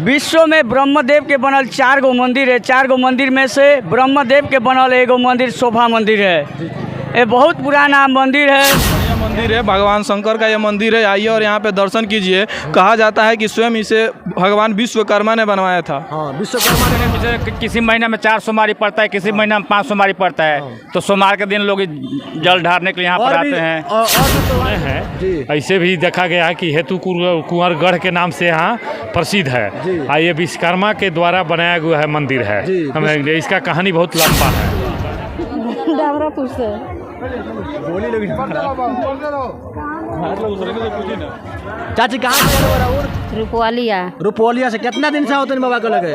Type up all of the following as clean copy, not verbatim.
विश्व में ब्रह्मदेव के बनल 4 गो मंदिर है। 4 गो मंदिर में से ब्रह्मदेव के बनल एगो मंदिर शोभा मंदिर है। ये बहुत पुराना मंदिर है। यह मंदिर है भगवान शंकर का, यह मंदिर है। आइए और यहाँ पे दर्शन कीजिए। कहा जाता है कि स्वयं इसे भगवान विश्वकर्मा ने बनवाया था। हाँ, विश्वकर्मा ने किसी महीने में 4 सोमवारी पड़ता है, किसी महीने में 5 सोमवारी पड़ता है। तो सोमवार के दिन लोग जल ढारने के लिए यहाँ पर आते हैं। और तो है ऐसे भी देखा गया है कि हेतु कुंवरगढ़ के नाम से यहाँ प्रसिद्ध है। ये विश्वकर्मा के द्वारा बनाया हुआ है मंदिर है। इसका कहानी बहुत लंबा है। चाची कहाँ से? रुपवालिया। रुपौलिया से कितना दिन से होते बाबा के लगे?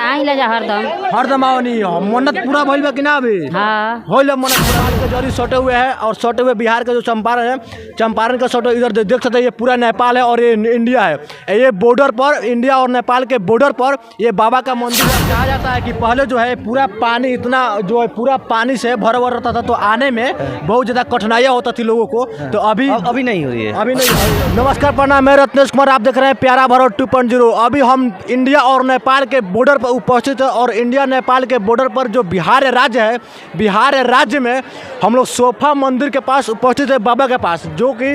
आई लजा हरदम आओ नहीं। मन्नत पूरा भइल बा कि ना अभी? हाँ। होइल मन्नत पूरा के जरी सटे हुए है। और सटे हुए बिहार का जो चंपारण है, चंपारण का सटे इधर देख सकते हैं। ये पूरा नेपाल है और ये इंडिया है। ये बॉर्डर पर, इंडिया और नेपाल के बॉर्डर पर ये बाबा का मंदिर है। कहा जाता है कि पहले जो है पूरा पानी, इतना जो है पूरा पानी से भरा हुआ रहता था, तो आने में बहुत ज़्यादा कठिनाइयाँ होता थी लोगों को। तो अभी नहीं हो रही है। अभी नहीं। नमस्कार, प्रणाम, मैं रत्नेश कुमार, आप देख रहे हैं प्यारा भारत 2.0। अभी हम इंडिया और नेपाल के बॉर्डर पर उपस्थित है। और इंडिया नेपाल के बॉर्डर पर जो बिहार राज्य है, बिहार राज्य में हम लोग सोफा मंदिर के पास उपस्थित है, बाबा के पास, जो कि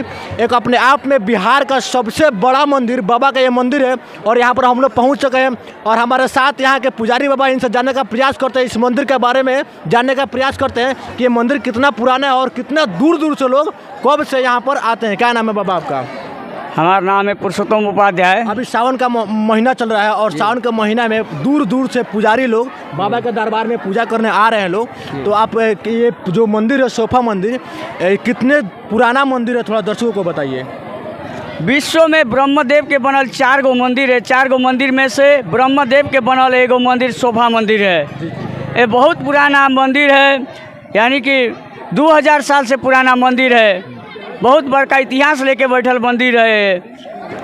एक अपने आप में बिहार का सबसे बड़ा मंदिर बाबा का ये मंदिर है। और यहाँ पर हम लोग पहुँच चुके हैं और हमारे साथ यहाँ के पुजारी बाबा, इनसे जानने का प्रयास करते हैं, इस मंदिर के बारे में जानने का प्रयास करते हैं कि ये मंदिर कितना पुराना है और कितना दूर दूर से लोग कब से यहाँ पर आते हैं। क्या नाम है बाबा आपका? हमारा नाम है पुरुषोत्तम उपाध्याय। अभी सावन का महीना चल रहा है और सावन के महीना में दूर दूर से पुजारी लोग बाबा के दरबार में पूजा करने आ रहे हैं लोग। तो आप ये जो मंदिर है सोफा मंदिर, कितने पुराना मंदिर है, थोड़ा दर्शकों को बताइए। विश्व में ब्रह्मदेव के बनल 4 गो मंदिर है। 4 गो मंदिर में से ब्रह्मदेव के बनल एगो मंदिर शोभा मंदिर है। ये बहुत पुराना मंदिर है, यानी कि 2000 साल से पुराना मंदिर है। बहुत बड़का इतिहास लेके बैठल मंदिर है।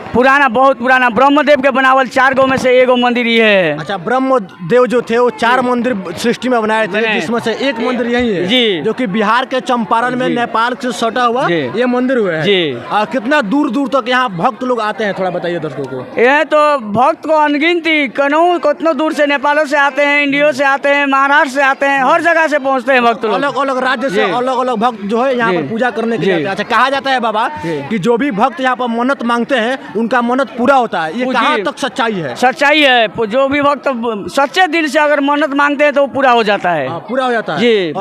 पुराना, बहुत पुराना। ब्रह्मदेव के बनावल 4 गो में से एगो मंदिर ये है। अच्छा, ब्रह्मदेव जो थे वो 4 मंदिर सृष्टि में बनाए थे, जिसमें से एक मंदिर यही है जी, जो कि बिहार के चंपारण में नेपाल से सटा हुआ ये मंदिर हुआ है जी। कितना दूर दूर तक यहाँ भक्त लोग आते हैं, थोड़ा बताइए दर्शकों को। यह तो भक्त को अनगिनती, कितनों दूर से नेपालों से आते हैं, इंडिया से आते हैं, महाराष्ट्र से आते हैं, हर जगह से पहुँचते हैं भक्त लोग। अलग अलग राज्य से अलग अलग भक्त जो है यहाँ पर पूजा करने के लिए। अच्छा, कहा जाता है बाबा कि जो भी भक्त यहाँ पर मन्नत मांगते हैं उनका मन्नत पूरा होता है। ये कहाँ तक सच्चाई है? सच्चाई है। जो भी भक्त सच्चे दिल से अगर मन्नत मांगते हैं तो वो पूरा हो जाता है। पूरा हो जाता है जी।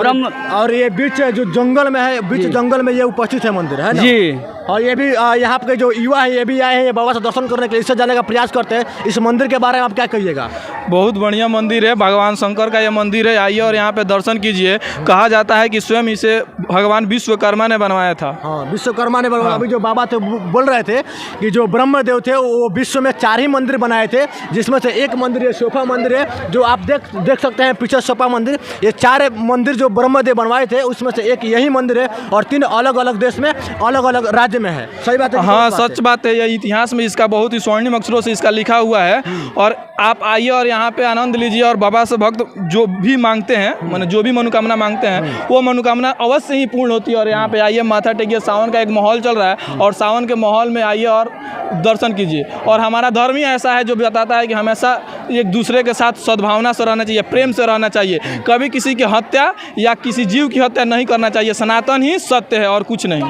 और ये बीच जो जंगल में है, बीच जंगल में ये उपस्थित है मंदिर, है ना जी। और ये भी यहाँ पे जो युवा है ये भी आए हैं ये बाबा से दर्शन करने के लिए, इससे जाने का प्रयास करते हैं। इस मंदिर के बारे में आप क्या कहिएगा? बहुत बढ़िया मंदिर है, भगवान शंकर का यह मंदिर है। आइए और यहाँ पे दर्शन कीजिए। कहा जाता है कि स्वयं इसे भगवान विश्वकर्मा ने बनवाया था। हाँ, विश्वकर्मा ने बनवाया। अभी जो बाबा थे बोल रहे थे कि जो ब्रह्मदेव थे वो विश्व में 4 ही मंदिर बनाए थे, जिसमें से एक मंदिर ये सोफा मंदिर है जो आप देख सकते हैं पीछे सोफा मंदिर। ये 4 मंदिर जो ब्रह्मदेव बनवाए थे उसमें से एक यही मंदिर है और 3 अलग अलग देश में, अलग अलग राज्य में है। सही बात है? हाँ, सच बात है। यह इतिहास में इसका बहुत ही स्वर्णिम अक्षरों से इसका लिखा हुआ है। और आप आइए और यहाँ पे आनंद लीजिए। और बाबा से भक्त जो भी मांगते हैं, माने जो भी मनोकामना मांगते हैं, वो मनोकामना अवश्य ही पूर्ण होती है। और यहाँ पे आइए, माथा टेकिए। सावन का एक माहौल चल रहा है और सावन के माहौल में आइए और दर्शन कीजिए। और हमारा धर्म ही ऐसा है जो बताता है कि हमेशा एक दूसरे के साथ सद्भावना से रहना चाहिए, प्रेम से रहना चाहिए। कभी किसी की हत्या या किसी जीव की हत्या नहीं करना चाहिए। सनातन ही सत्य है और कुछ नहीं।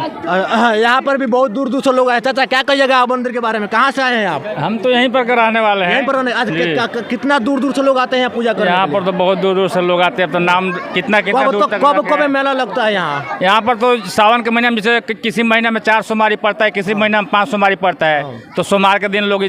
यहाँ पर भी बहुत दूर दूर से लोग आए। चाचा, क्या कहिएगा आप मंदिर के बारे में? कहाँ से आए हैं आप? हम तो यहीं पर रहने वाले हैं। यहीं पर रहने। आज कितना दूर दूर से लोग आते हैं यहाँ पूजा करने? यहाँ पर तो बहुत दूर दूर से लोग आते हैं। तो नाम कितना दूर तक कब मेला लगता है यहाँ? यहाँ पर तो सावन के महीने में, जैसे किसी महीने में 4 सोमवारी पड़ता है, किसी महीने में 5 सोमवारी पड़ता है। तो सोमवार के दिन लोग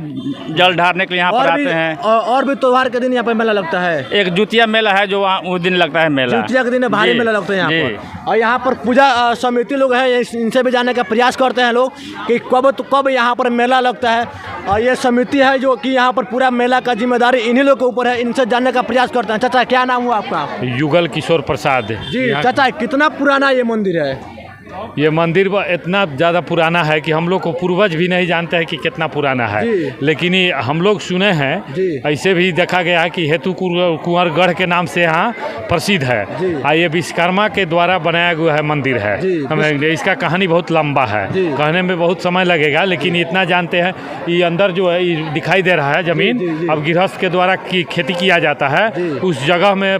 जल ढारने के लिए यहाँ पर आते हैं। और भी त्योहार के दिन यहाँ पर मेला लगता है। एक जुतिया मेला है जो उस दिन लगता है मेला। जुतिया के दिन भारी मेला लगता है यहाँ पर। और यहाँ पर पूजा समिति लोग हैं, इनसे भी जानने का प्रयास करते हैं लोग कि कब यहाँ पर मेला लगता है। और ये समिति है जो कि यहाँ पर पूरा मेला का जिम्मेदारी इन्हीं लोग के ऊपर है, इनसे जानने का प्रयास करते हैं। चाचा, क्या नाम हुआ आपका? युगल किशोर प्रसाद जी। चाचा, कितना पुराना ये मंदिर है? ये मंदिर इतना ज़्यादा पुराना है कि हम लोग को पूर्वज भी नहीं जानते हैं कि कितना पुराना है, लेकिन ये हम लोग सुने हैं, ऐसे भी देखा गया है कि हेतु कुंवर गढ़ के नाम से यहाँ प्रसिद्ध है। ये विश्वकर्मा के द्वारा बनाया गया है मंदिर है। हमें इसका कहानी बहुत लंबा है, कहने में बहुत समय लगेगा, लेकिन इतना जानते हैं ये अंदर जो है ये दिखाई दे रहा है ज़मीन, अब गृहस्थ के द्वारा खेती किया जाता है। उस जगह में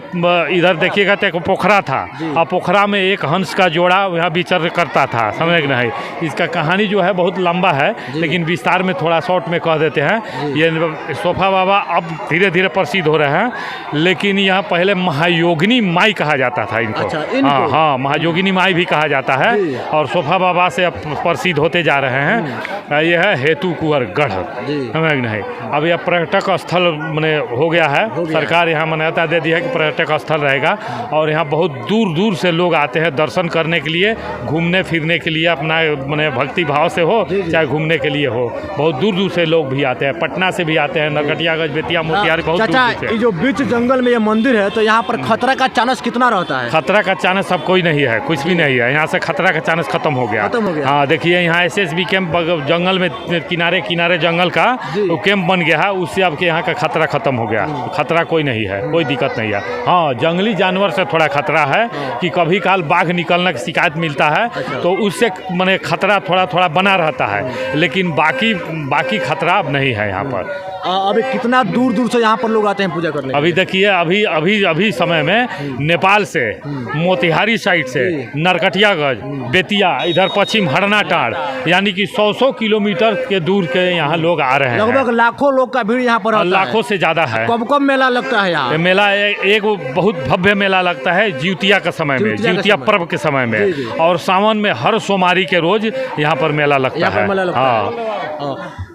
इधर देखिएगा तो एक पोखरा था, और पोखरा में एक हंस का जोड़ा यहाँ विचर करता था, समझ नहीं। इसका कहानी जो है बहुत लंबा है, लेकिन विस्तार में थोड़ा शॉर्ट में कह देते हैं। ये सोफा बाबा अब धीरे धीरे प्रसिद्ध हो रहे हैं, लेकिन यहाँ पहले महायोगिनी माई कहा जाता था इनको। हाँ हाँ, महायोगिनी माई भी कहा जाता है, और सोफा बाबा से अब प्रसिद्ध होते जा रहे हैं। यह है हेतु कुंवर गढ़, समझ नहीं। अब यह पर्यटक स्थल मैंने हो गया है, सरकार यहाँ मान्यता दे दी है कि पर्यटक स्थल रहेगा, और यहाँ बहुत दूर दूर से लोग आते हैं दर्शन करने के लिए, घूमने फिरने के लिए, अपना मैंने भक्ति भाव से हो चाहे घूमने के लिए हो, बहुत दूर दूर से लोग भी आते हैं, पटना से भी आते हैं, नरकटियागंज, बेतिया, मोतिहारी, बहुत दूर से। ये जो बीच जंगल में ये मंदिर है, तो यहाँ पर खतरा का चांस कितना रहता है? खतरा का चांस सब कोई नहीं है, कुछ भी नहीं है, यहाँ से खतरा का चांस खत्म हो गया। हाँ, देखिए यहाँ SSB कैंप जंगल में किनारे किनारे जंगल का कैंप बन गया है, उससे अब के यहाँ का खतरा खत्म हो गया। खतरा कोई नहीं है, कोई दिक्कत नहीं है। हाँ, जंगली जानवर से थोड़ा खतरा है कि कभी काल बाघ निकलने की शिकायत मिलता है, तो उससे मैंने खतरा थोड़ा थोड़ा बना रहता है, लेकिन बाकी खतरा अब नहीं है यहाँ पर। अभी कितना दूर दूर से यहाँ पर लोग आते हैं पूजा करने? अभी देखिए अभी समय में नेपाल से, मोतिहारी साइड से, नरकटियागंज, बेतिया, इधर पश्चिम हरनाटाड़, यानी कि 100 किलोमीटर के दूर के यहाँ लोग आ रहे हैं। लगभग लाखों लोग का भीड़ यहाँ पर होता है। लाखों से ज़्यादा है। कब मेला लगता है यहाँ? मेला एक बहुत भव्य मेला लगता है जिउतिया के समय में, जिउतिया पर्व के समय में, और सावन में हर सोमवारी के रोज यहाँ पर मेला लगता है।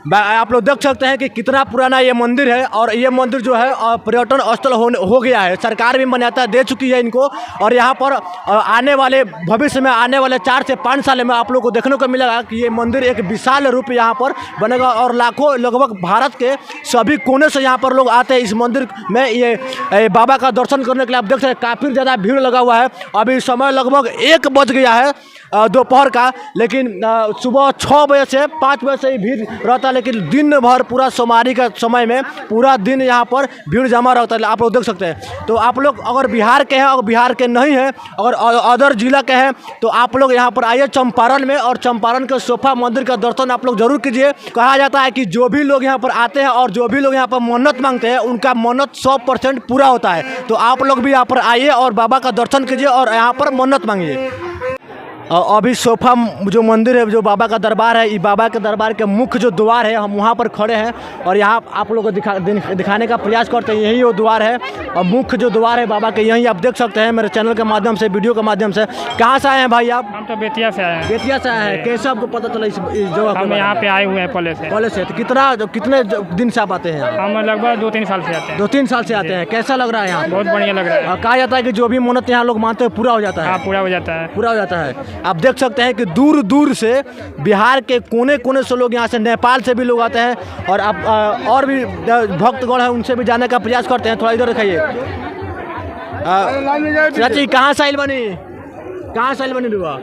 हाँ, आप लोग देख सकते हैं कि कितना पुराना ये मंदिर है, और ये मंदिर जो है पर्यटन स्थल हो गया है। सरकार भी मान्यता दे चुकी है इनको, और यहाँ पर आने वाले भविष्य में, आने वाले 4 से 5 साल में आप लोग को देखने को मिलेगा कि ये मंदिर एक विशाल रूप यहाँ पर बनेगा, और लाखों लगभग भारत के सभी कोने से यहाँ पर लोग आते हैं इस मंदिर में ये बाबा का दर्शन करने के लिए। आप देख सकते हैं काफ़ी ज़्यादा भीड़ लगा हुआ है। अभी समय लगभग 1 बज गया है दोपहर का, लेकिन सुबह 6 बजे से 5 बजे से ही भीड़ रहता है, लेकिन दिन भर पूरा सोमवारी का समय में पूरा दिन यहाँ पर भीड़ जमा रहता है। आप लोग देख सकते हैं। तो आप लोग अगर बिहार के हैं, और बिहार के नहीं हैं, अगर अदर जिला के हैं, तो आप लोग यहाँ पर आइए चंपारण में, और चंपारण के सोफा मंदिर का दर्शन आप लोग जरूर कीजिए। कहा जाता है कि जो भी लोग यहाँ पर आते हैं और जो भी लोग यहाँ पर मन्नत मांगते हैं, उनका मन्नत 100% पूरा होता है। तो आप लोग भी यहाँ पर आइए और बाबा का दर्शन कीजिए और यहाँ पर मन्नत मांगिए। अभी सोफा जो मंदिर है, जो बाबा का दरबार है, ये बाबा के दरबार के मुख्य जो द्वार है, हम वहाँ पर खड़े हैं, और यहाँ आप लोगों को दिखाने का प्रयास करते हैं। यही वो द्वार है, और मुख्य जो द्वार है बाबा के, यहीं आप देख सकते हैं मेरे चैनल के माध्यम से, वीडियो के माध्यम से। कहाँ से आए हैं भाई आप? हम तो बेतिया से आए हैं। बेतिया से आए हैं। कैसे आपको पता चला इस जगह? हम यहाँ पे आए हुए हैं पहले से। तो कितने दिन से आप आते हैं? हम लगभग 2-3 साल से आते हैं। 2-3 साल से आते हैं। कैसा लग रहा है यहाँ? बहुत बढ़िया लग रहा है। कहा जाता है कि जो भी मन्नत यहाँ लोग मानते हैं पूरा हो जाता है। हाँ, पूरा हो जाता है। पूरा हो जाता है। आप देख सकते हैं कि दूर दूर से, बिहार के कोने कोने से लोग यहाँ से, नेपाल से भी लोग आते हैं, और आप और भी भक्तगण हैं उनसे भी जाने का प्रयास करते हैं। थोड़ा इधर दिखाइए। चाची कहाँ से आइल बनी? कहाँ से आइल बनी रुआ?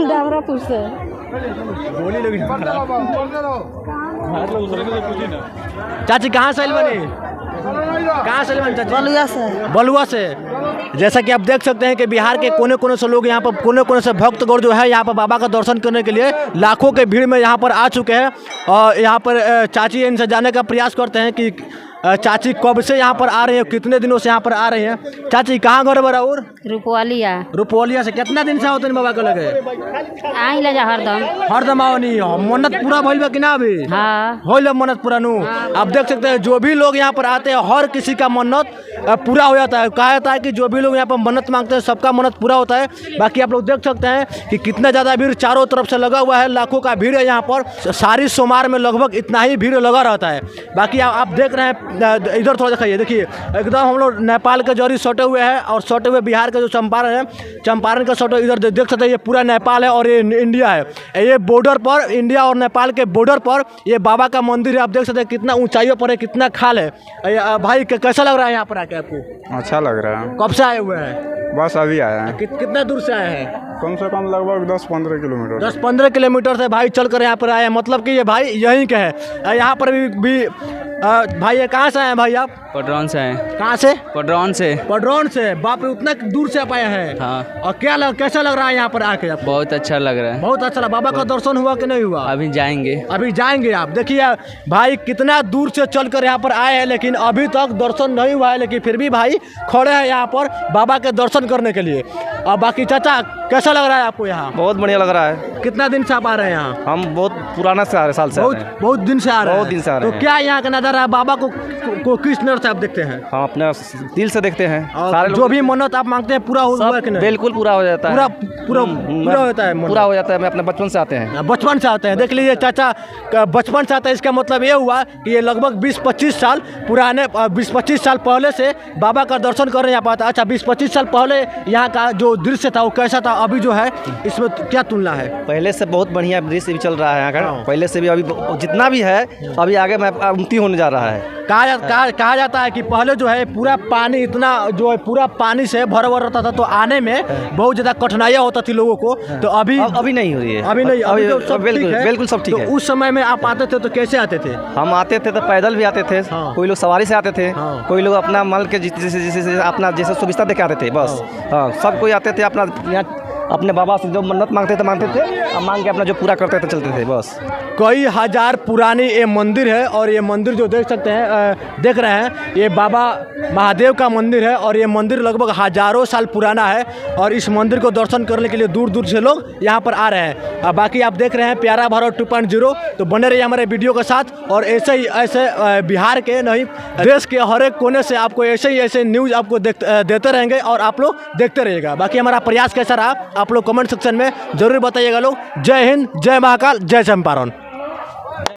डाबरापुर से। चाची कहाँ से आइल बनी? कहाँ से चाची? बलुआ से। बलुआ से। जैसा कि आप देख सकते हैं कि बिहार के कोने कोने से लोग यहाँ पर, कोने कोने से भक्तगण जो है यहाँ पर बाबा का दर्शन करने के लिए लाखों के भीड़ में यहाँ पर आ चुके हैं। और यहाँ पर चाची इनसे जानने का प्रयास करते हैं कि चाची कब से यहाँ पर आ रही है, कितने दिनों से यहाँ पर आ रही हैं? चाची कहाँ घर बड़ा? और रुपवालिया। रुपवालिया से। कितना दिन से होते हैं बाबा के लगे? आई ले जा हरदम आओ नहीं। मन्नत पूरा भइल बा कि ना अभी? हाँ, होइल मन्नत पूरा नू। आप देख सकते हैं जो भी लोग यहाँ पर आते हैं, हर किसी का मन्नत पूरा हो जाता है। कहा जाता है कि जो भी लोग यहाँ पर मन्नत मांगते हैं, सबका मन्नत पूरा होता है। बाकी आप लोग देख सकते हैं कि कितना ज़्यादा भीड़ चारों तरफ से लगा हुआ है, लाखों का भीड़ है यहाँ पर। सारी सोमवार में लगभग इतना ही भीड़ लगा रहता है। बाकी आप देख रहे हैं, इधर थोड़ा दिखाइए। देखिए एकदम हम लोग नेपाल के जरी सटे हुए हैं, और सटे हुए बिहार का जो चंपारण है, चंपारण का सटे इधर देख सकते हैं। ये पूरा नेपाल है और ये इंडिया है। ये बॉर्डर पर, इंडिया और नेपाल के बॉर्डर पर ये बाबा का मंदिर है। आप देख सकते हैं कितना ऊंचाइयों पर है, कितना खाल है। भाई कैसा लग रहा है यहाँ पर आके आपको? अच्छा लग रहा है। कब से आए हुए हैं? बस अभी आया है। कितना दूर से आए हैं? कम से कम लगभग 10-15 किलोमीटर। 10-15 किलोमीटर से भाई चल कर यहाँ पर आए हैं, मतलब कि ये भाई यहीं के हैं। यहाँ पर भी भाई ये कहाँ से आए हैं भाई आप? पटरौन से हैं। कहाँ से? पटरौन से। पटरौन से। बाप रे, उतना दूर से आप आए हैं? हाँ। और कैसा लग रहा है यहाँ पर आके आपको? बहुत अच्छा लग रहा है। बहुत अच्छा लगा। बाबा का दर्शन हुआ कि नहीं हुआ? अभी जाएंगे। अभी जाएंगे आप। देखिए भाई कितना दूर से चलकर यहाँ पर आए हैं, लेकिन अभी तक दर्शन नहीं हुआ है, लेकिन फिर भी भाई खड़े हैं यहाँ पर बाबा के दर्शन करने के लिए। और बाकी चाचा कैसा लग रहा है आपको यहाँ? बहुत बढ़िया लग रहा है। कितना दिन से आप आ रहे हैं यहाँ? हम बहुत पुराना से आ रहे, साल से बहुत दिन से आ रहे हैं। बहुत दिन से आ रहे तो हैं। क्या यहाँ का नज़ारा है? बाबा को किस नजर से आप देखते हैं? हम अपने दिल से देखते हैं। और जो भी मन्नत आप मांगते हैं पूरा हुआ है कि नहीं? बिल्कुल पूरा हो जाता है। पूरा होता है। पूरा हो जाता है। मैं अपने बचपन से आते हैं। बचपन से आते हैं। देख लीजिए चाचा बचपन से आता है, इसका मतलब ये हुआ कि ये लगभग 20-25 साल पुराने 20-25 साल पहले से बाबा का दर्शन कर रहे हैं यहाँ पर। अच्छा, 20-25 साल पहले यहाँ का जो दृश्य था वो कैसा था, अभी जो है इसमें क्या तुलना है? पहले से बहुत बढ़िया दृश्य भी चल रहा है यहाँ का। पहले से भी अभी जितना भी है अभी आगे में उन्नति होने जा रहा है। कहा जाता है कि पहले जो है पूरा पानी इतना जो है पूरा पानी से भरा हुआ रहता था, तो आने में बहुत ज़्यादा कठिनाइयाँ होता थी लोगों को। तो अभी नहीं हो रही है। अभी नहीं, अभी तो सब ठीक है। बिल्कुल सब ठीक है। तो उस समय में आप आते थे तो कैसे आते थे? हम आते थे तो पैदल भी आते थे। हाँ। कोई लोग सवारी से आते थे। हाँ। कोई लोग अपना मल के जैसे अपना जैसे सुविधा देके आते थे बस। हाँ, सब कोई आते थे अपना यहाँ अपने बाबा से जो मन्नत मांगते थे और मांग के अपना जो पूरा करते थे चलते थे बस। कई हजार पुरानी ये मंदिर है, और ये मंदिर जो देख सकते हैं देख रहे हैं ये बाबा महादेव का मंदिर है, और ये मंदिर लगभग हजारों साल पुराना है। और इस मंदिर को दर्शन करने के लिए दूर दूर से लोग यहाँ पर आ रहे हैं। बाकी आप देख रहे हैं प्यारा भारत 2.0, तो बने रहिए हमारे वीडियो के साथ। और ऐसे बिहार के नहीं देश के हर एक कोने से आपको ऐसे न्यूज़ आपको देते रहेंगे, और आप लोग देखते रहिएगा। बाकी हमारा प्रयास कैसा रहा आप लोग कमेंट सेक्शन में जरूर बताइएगा लोग। जय हिंद, जय महाकाल, जय चंपारण।